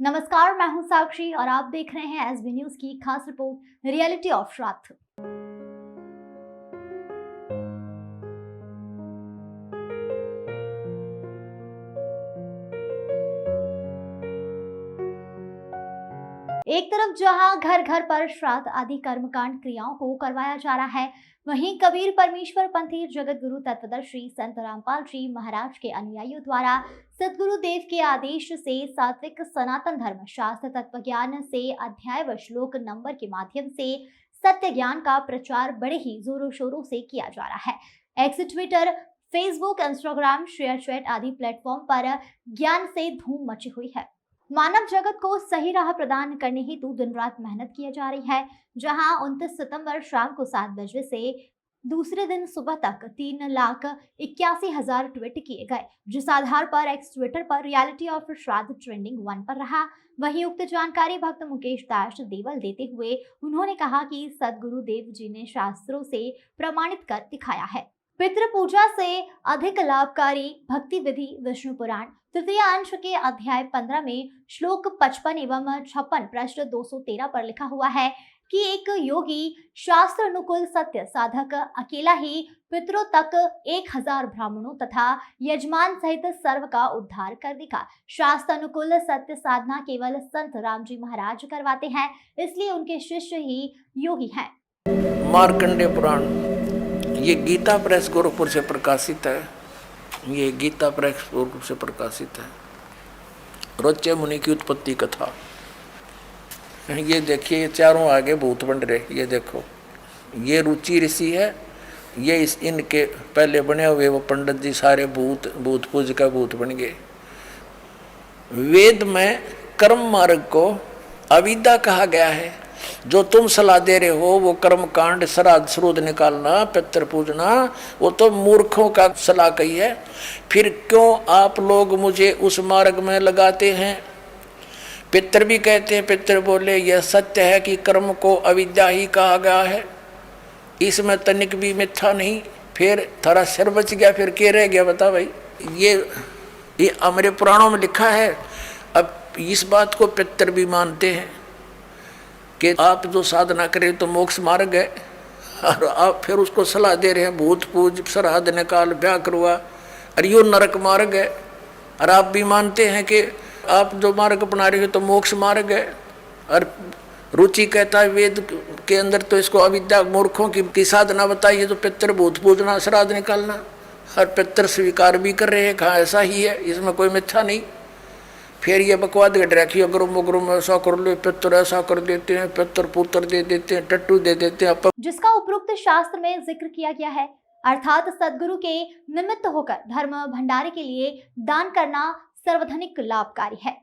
नमस्कार, मैं हूं साक्षी और आप देख रहे हैं एसबी न्यूज की खास रिपोर्ट रियलिटी ऑफ श्राद्ध। एक तरफ जहां घर घर पर श्राद्ध आदि कर्मकांड क्रियाओं को करवाया जा रहा है, वहीं कबीर परमेश्वर पंथी जगत गुरु तत्वदर्शी संत रामपाल जी महाराज के अनुयायियों द्वारा सदगुरु देव के आदेश से सात्विक सनातन धर्म शास्त्र तत्व ज्ञान से अध्याय व श्लोक नंबर के माध्यम से सत्य ज्ञान का प्रचार बड़े ही जोरों शोरों से किया जा रहा है। X, Twitter, Facebook, Instagram, ShareChat आदि प्लेटफॉर्म पर ज्ञान से धूम मची हुई है। मानव जगत को सही राह प्रदान करने हेतु दिन रात मेहनत की जा रही है। जहां 29 सितंबर शाम को 7 बजे से दूसरे दिन सुबह तक 3,81,000 ट्वीट किए गए, जिस आधार पर एक्स ट्विटर पर रियलिटी ऑफ श्राद्ध ट्रेंडिंग 1 पर रहा। वहीं उक्त जानकारी भक्त मुकेश दास देवल देते हुए उन्होंने कहा कि सदगुरु देव जी ने शास्त्रों से प्रमाणित कर दिखाया है, पितृ पूजा से अधिक लाभकारी भक्ति विधि विष्णु पुराण तृतीय अंश के अध्याय 15 में श्लोक 55 एवं 56 पृष्ठ 213 पर लिखा हुआ है कि एक योगी शास्त्र अनुकूल सत्य साधक अकेला ही पितरों तक 1000 ब्राह्मणों तथा यजमान सहित सर्व का उद्धार कर देगा। शास्त्र अनुकूल सत्य साधना केवल संत राम जी महाराज करवाते हैं, इसलिए उनके शिष्य ही योगी हैं। मार्कंडेय पुराण ये गीता प्रेस गोरखपुर से प्रकाशित है। ये गीता प्रेस गोरखपुर से प्रकाशित है। रोच्य मुनि की उत्पत्ति कथा। ये देखिए, ये चारों आगे भूत बन रहे। ये देखो, ये रुचि ऋषि है। ये इनके पहले बने हुए वो पंडित जी सारे भूत पूज का भूत बन गए। वेद में कर्म मार्ग को अविद्या कहा गया है। जो तुम सलाह दे रहे हो वो कर्म कांड, श्राद्ध श्रुद्ध निकालना, पितृ पूजना, वो तो मूर्खों का सलाह कही है। फिर क्यों आप लोग मुझे उस मार्ग में लगाते हैं? पितृ भी कहते हैं, पितृ बोले यह सत्य है कि कर्म को अविद्या ही कहा गया है, इसमें तनिक भी मिथ्या नहीं। फिर थारा सिर बच गया, फिर क्या रह गया बता भाई। ये हमारे पुराणों में लिखा है। अब इस बात को पितृ भी मानते हैं कि आप जो साधना करें तो मोक्ष मार्ग है, और आप फिर उसको सलाह दे रहे हैं भूत पूज, श्राद्ध निकाल, ब्याह करवा, और यो नरक मार्ग है। और आप भी मानते हैं कि आप जो मार्ग अपना रहे हो तो मोक्ष मार्ग है। और रुचि कहता है वेद के अंदर तो इसको अविद्या मूर्खों की साधना बताई है, तो पितृ भूत पूजना, श्राद्ध निकालना, और पितृ स्वीकार भी कर रहे हैं। कहाँ ऐसा ही है, इसमें कोई मिथ्या नहीं। फिर ये बकवाद घट रखी, अग्रुम ऐसा कर लो, पितर ऐसा कर देते हैं, पितर पुत्र दे देते हैं, टट्टू दे देते हैं, जिसका उपरोक्त शास्त्र में जिक्र किया गया है। अर्थात सदगुरु के निमित्त होकर धर्म भंडारे के लिए दान करना सर्वधनिक लाभकारी है।